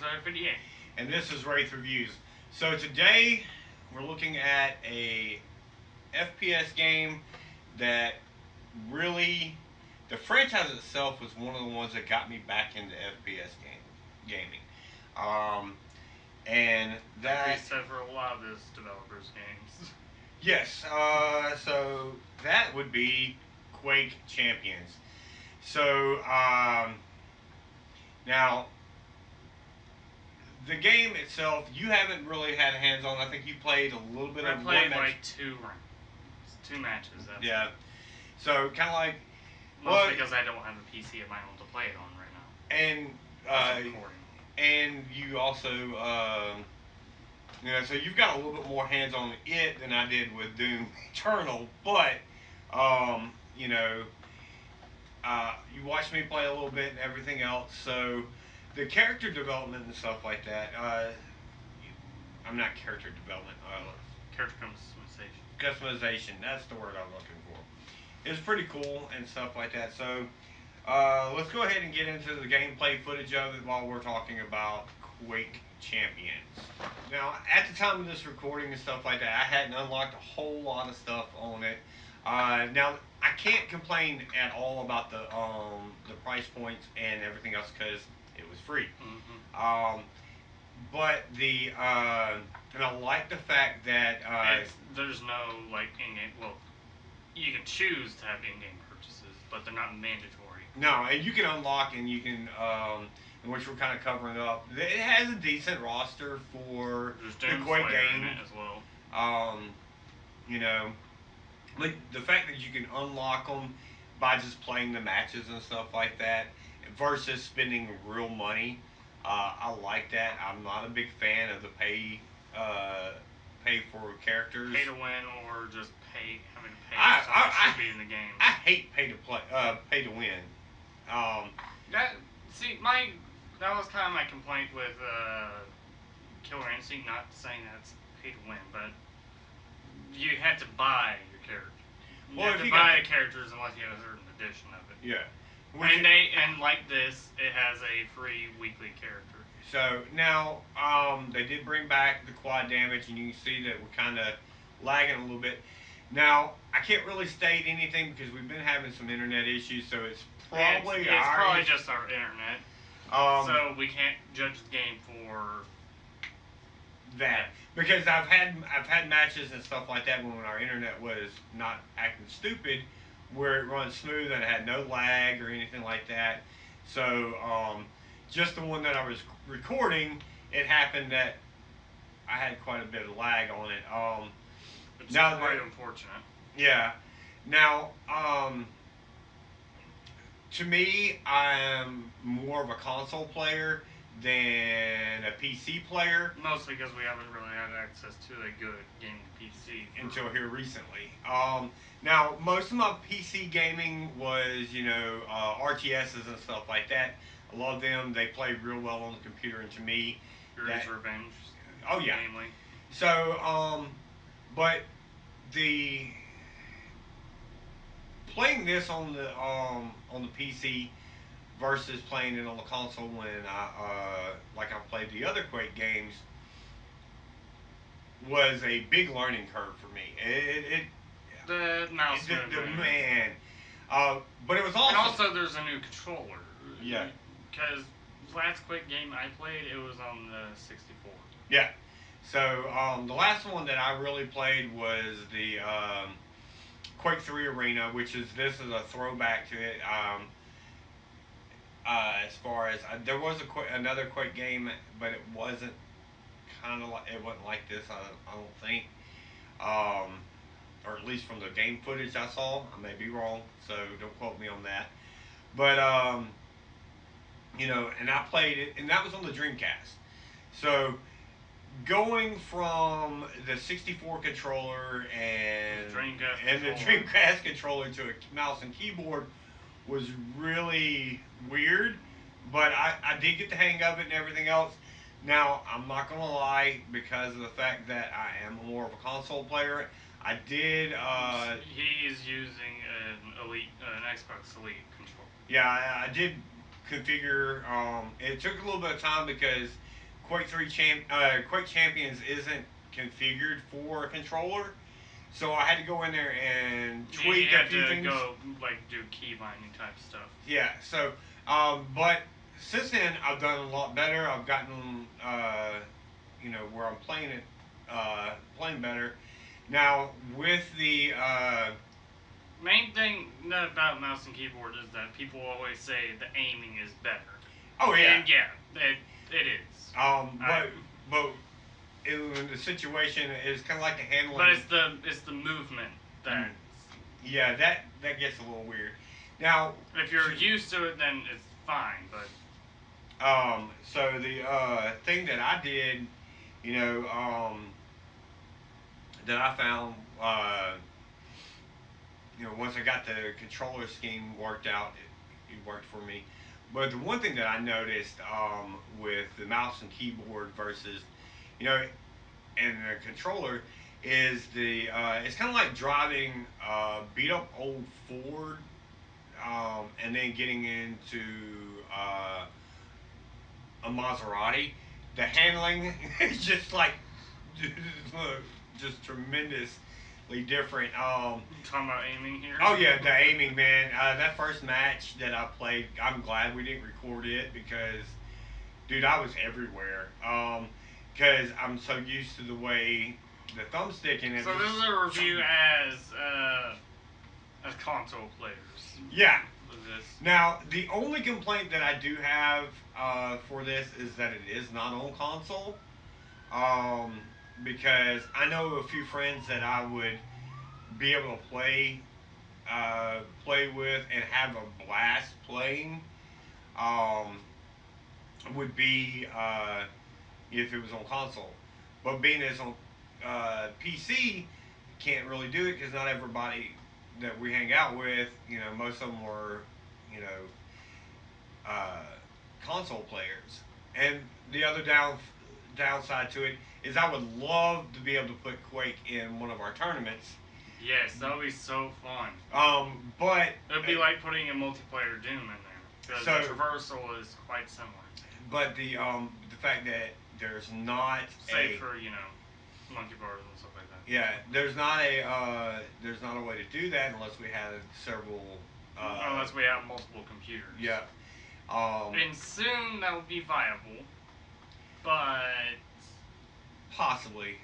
episode 58. And this is Wraith Reviews. So today we're looking at a FPS game that really, the franchise itself was one of the ones that got me back into FPS gaming. Um, and Like we that, said for a lot of this developers' games. yes, so that would be Quake Champions. So, now the game itself, you haven't really had hands on. I think you played a little bit I of played one match. like two matches. That's Yeah. So kind of like, mostly because I don't have a PC of my own to play it on right now. and That's recording. and you also, so you've got a little bit more hands on it than I did with Doom Eternal, but um, you know, you watched me play a little bit and everything else. So the character development and stuff like that. I'm not character development. Character customization. Customization. That's the word I'm looking for. It's pretty cool and stuff like that. So let's go ahead and get into the gameplay footage of it while we're talking about Quake Champions. Now, at the time of this recording and stuff like that, I hadn't unlocked a whole lot of stuff on it. Now, I can't complain at all about the price points and everything else because it was free. Mm-hmm. But and I like the fact that there's no like in-game. Well, you can choose to have in-game purchases, but they're not mandatory. no, and you can unlock and you can, which we're kind of covering up. It has a decent roster for the Quake game as well. Um, you know, like the fact that you can unlock them by just playing the matches and stuff like that versus spending real money. I like that. I'm not a big fan of the pay for characters. Pay to win or just having to pay so much to be in the game. I hate pay to win. That was kind of my complaint with Killer Instinct. Not saying that's pay to win, but you had to buy your character. You have to buy characters unless you have a certain edition of it. Yeah. And like this, it has a free weekly character. So now they did bring back the quad damage, and you can see that we're kind of lagging a little bit. Now I can't really state anything because we've been having some internet issues, so it's probably just our internet. So we can't judge the game for that. Because I've had matches and stuff like that when our internet was not acting stupid, where it runs smooth and it had no lag or anything like that. So just the one that I was recording, it happened that I had quite a bit of lag on it. Which is quite unfortunate. Yeah. Now, to me, I'm more of a console player than a PC player. Mostly because we haven't really had access to a good gaming PC until here recently. Now, most of my PC gaming was, RTSs and stuff like that. A lot of them, they play real well on the computer, and to me, Fury's Revenge. Oh yeah. Mainly. So, but the playing this on the PC versus playing it on the console when like I played the other Quake games was a big learning curve for me. The mouse man. But it was also... And also there's a new controller. Yeah. Because last Quake game I played, it was on the 64. Yeah. So the last one that I really played was the Quake 3 Arena, which is a throwback to it. As far as there was another Quake game, but it wasn't like this. I don't think, or at least from the game footage I saw. I may be wrong, so don't quote me on that. But and I played it, and that was on the Dreamcast. So going from the 64 controller and the Dreamcast controller to a mouse and keyboard was really weird, but I did get the hang of it and everything else. Now, I'm not going to lie, because of the fact that I am more of a console player, I did... he is using an Xbox Elite controller. Yeah, I did configure... it took a little bit of time because Quake Champions isn't configured for a controller, so I had to go in there and tweak You a had few to things. go like do key binding type stuff. Yeah. So, but since then I've done a lot better. I've gotten, where I'm playing it, playing better. Now with the Main thing about mouse and keyboard is that people always say the aiming is better. oh yeah, And yeah, it is. but in the situation is kind of like the handling. But it's the movement that. Yeah, that gets a little weird. Now, If you're used to it, then it's fine. But so the thing that I did, you know, that I found, once I got the controller scheme worked out, it worked for me. But the one thing that I noticed with the mouse and keyboard versus, you know, and the controller is it's kind of like driving beat up old Ford and then getting into a Maserati. The handling is just like just tremendously different. talking about aiming here. Oh yeah, the aiming, man. That first match that I played, I'm glad we didn't record it because, dude, I was everywhere. Because I'm so used to the way the thumbstick and it. So this is a review as console players. Yeah. With this. Now the only complaint that I do have for this is that it is not on console. Um, because I know a few friends that I would be able to play with and have a blast playing. Um, would be if it was on console, but being it's on PC, can't really do it because not everybody that we hang out with, most of them were, you know, uh, console players. And the other downside to it is I would love to be able to put Quake in one of our tournaments. Yes, that would be so fun. But it would be like putting a multiplayer Doom in there because the traversal is quite similar. But the fact that there's not save for monkey bars and stuff like that. Yeah, there's not a way to do that unless we have several. Unless we have multiple computers. Yeah. And soon that will be viable, but possibly.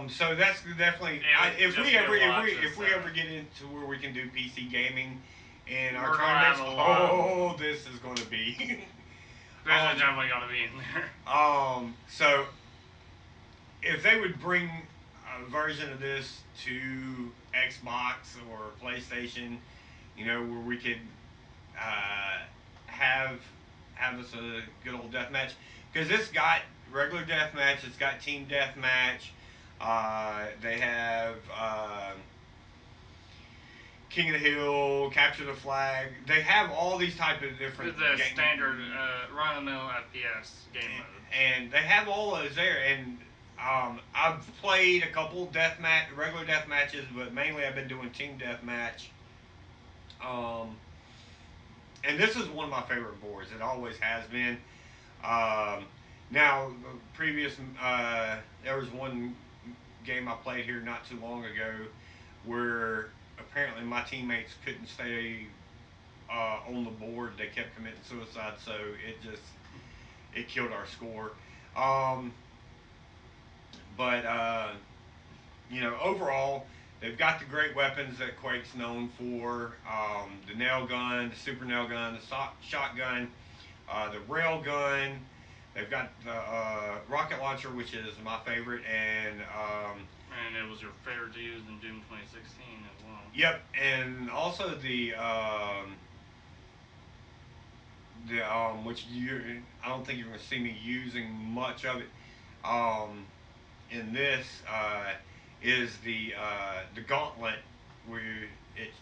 So that's definitely if we ever get into where we can do PC gaming in our tournaments, this is going to be. This is definitely going to be in there. So if they would bring a version of this to Xbox or PlayStation, where we could have us a good old deathmatch, because it's got regular deathmatch, it's got team deathmatch. They have King of the Hill, Capture the Flag. They have all these type of different. The standard run-of-the-mill FPS game mode. And they have all those there. And I've played a couple regular death matches, but mainly I've been doing team deathmatch. And this is one of my favorite boards. It always has been. Now, there was one game I played here not too long ago where apparently my teammates couldn't stay on the board. They kept committing suicide, so it killed our score. But overall, they've got the great weapons that Quake's known for: the nail gun, the super nail gun, the shotgun, the rail gun. They've got the rocket launcher, which is my favorite, and it was your favorite to use in Doom 2016 as well. Yep, and also the which I don't think you're going to see me using much of it. In this is the gauntlet, where it's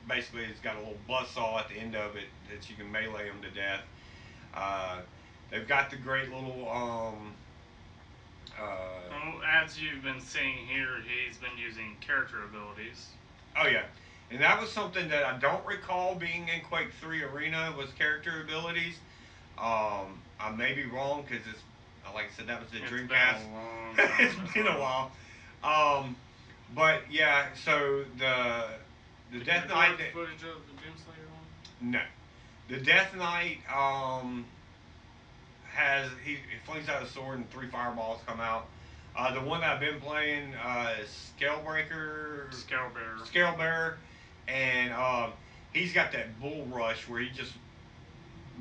basically it's got a little buzzsaw at the end of it that you can melee them to death. They've got the great little as you've been seeing here, he's been using character abilities. Oh yeah, and that was something that I don't recall being in Quake 3 Arena was character abilities. I may be wrong because it's Like I said, that was the It's Dreamcast. been a long time. It's been a while. But yeah, so the Did Death you Knight. record footage of the Doomslayer one? No, the Death Knight has he flings out a sword and 3 fireballs come out. The one that I've been playing is Scalebreaker, Scalebearer. Scalebearer, and he's got that bull rush where he just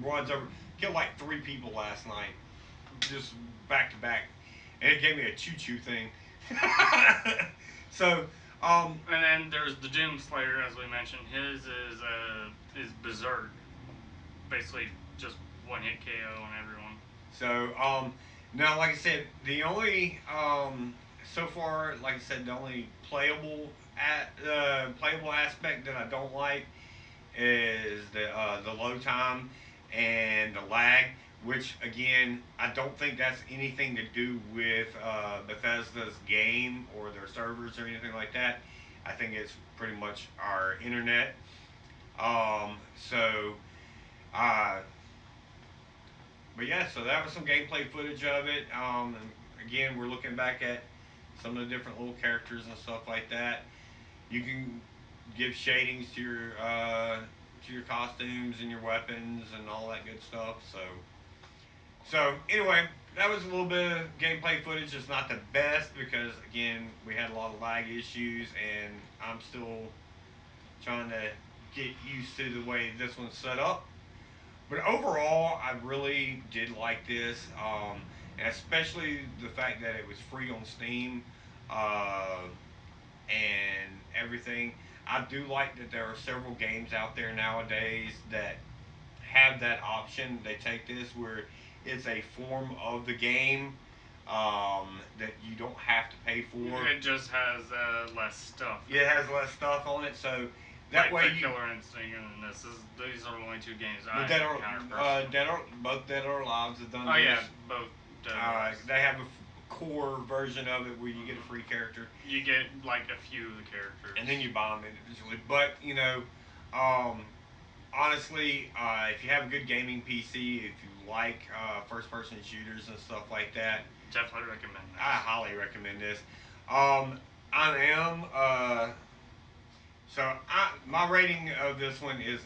runs over. Killed like 3 people last night, just back to back, and it gave me a choo choo thing. So, And then there's the Doomslayer, as we mentioned. His is Berserk, basically just one hit KO on everyone. so now, like I said, the only so far, like I said, the only playable aspect that I don't like is the load time and the lag. Which again, I don't think that's anything to do with Bethesda's game or their servers or anything like that. I think it's pretty much our internet. So, uh, but yeah, so that was some gameplay footage of it. And again, we're looking back at some of the different little characters and stuff like that. You can give shadings to your costumes and your weapons and all that good stuff. So anyway, that was a little bit of gameplay footage. It's not the best because again we had a lot of lag issues, and I'm still trying to get used to the way this one's set up. But overall, I really did like this, and especially the fact that it was free on Steam uh, and everything. I do like that there are several games out there nowadays that have that option. They take this where it's a form of the game that you don't have to pay for. It just has less stuff. It has less stuff on it, so that like way the you. Killer Instinct, and these are the only 2 games But I Dead encountered or, personally. both Dead or Alive have done Oh this. yeah, both Dead or Alive. They have a core version of it where you get a free character, You get like a few of the characters, and then you buy them individually. But um, honestly, if you have a good gaming PC, if you like first-person shooters and stuff like that, definitely recommend this. I highly recommend this. I am my rating of this one is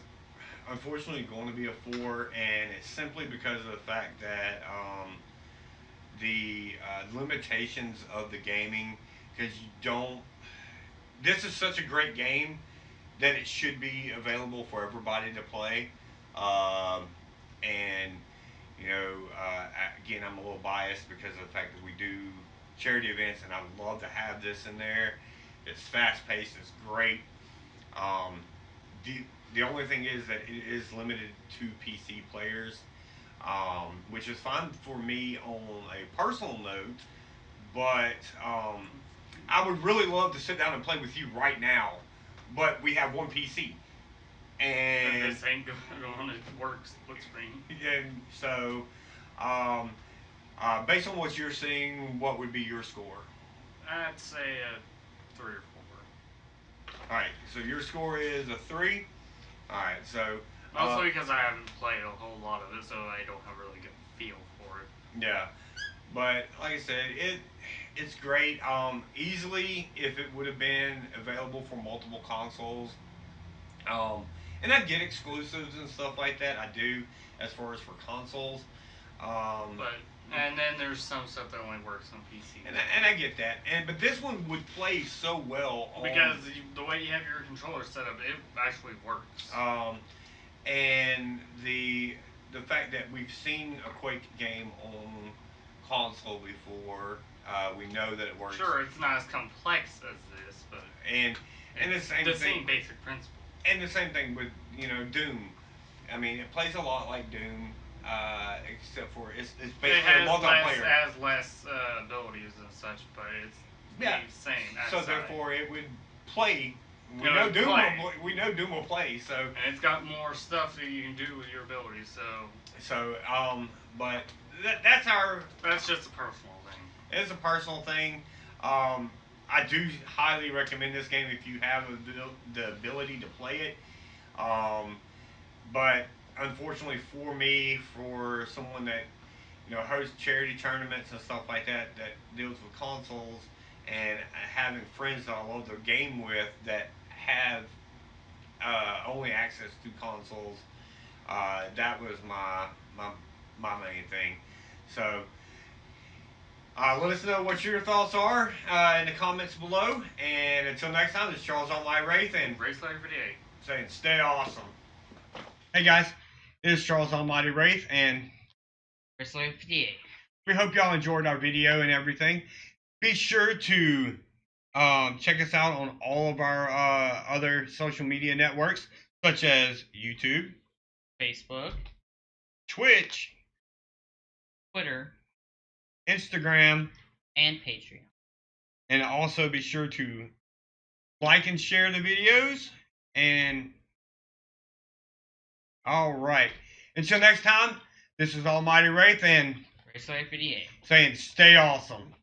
unfortunately going to be a 4, and it's simply because of the fact that the limitations of the gaming, because you don't. This is such a great game that it should be available for everybody to play. Um, and again, I'm a little biased because of the fact that we do charity events, and I would love to have this in there. It's fast paced. It's great. Um, the only thing is that it is limited to PC players, which is fine for me on a personal note. But I would really love to sit down and play with you right now. But we have one PC, and this ain't going on. It works split screen. and so um, based on what you're seeing, what would be your score? I'd say a 3 or 4. All right, so your score is a 3. All right, so Mostly because I haven't played a whole lot of it, so I don't have a really good feel for it. yeah, but like I said, it's great. Easily, if it would have been available for multiple consoles, and I get exclusives and stuff like that. I do, as far as for consoles. But and then there's some stuff that only works on PC. And I get that, but this one would play so well because the way you have your controller set up, it actually works. And the fact that we've seen a Quake game on console before, we know that it works. Sure, it's not as complex as this, but and the same basic principle. And the same thing with Doom. I mean, it plays a lot like Doom, except for it's basically a multiplayer. It has less abilities and such, but it's the same. So therefore, it would play. We know Doom will play. So and it's got more stuff that you can do with your abilities. But that's just a personal thing. It's a personal thing. I do highly recommend this game if you have the ability to play it. But unfortunately for me, for someone that host charity tournaments and stuff like that that deals with consoles, and having friends that I love the game with that have only access to consoles. That was my my main thing. So let us know what your thoughts are in the comments below. And until next time, this is Charles on my Wraith and Wraith Slayer 58. saying stay awesome. Hey guys, this is Charles Almighty Wraith, and Wraith Slayer 58. we hope y'all enjoyed our video and everything. Be sure to check us out on all of our other social media networks, such as YouTube, Facebook, Twitch, Twitter, Instagram, and Patreon. and also be sure to like and share the videos. And all right, until next time, this is Almighty Wraith and Wraith Slayer 58. saying stay awesome.